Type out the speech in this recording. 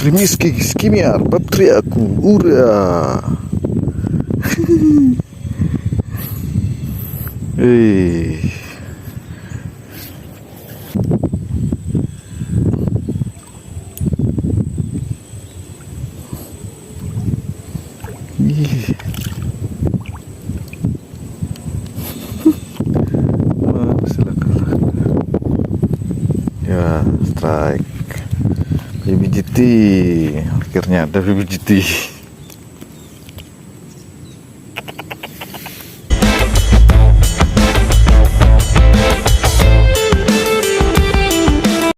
Trimiski skimiar patriaku ura. Eh. Ih. Ya, strike. BBGT. Akhirnya ada BBGT.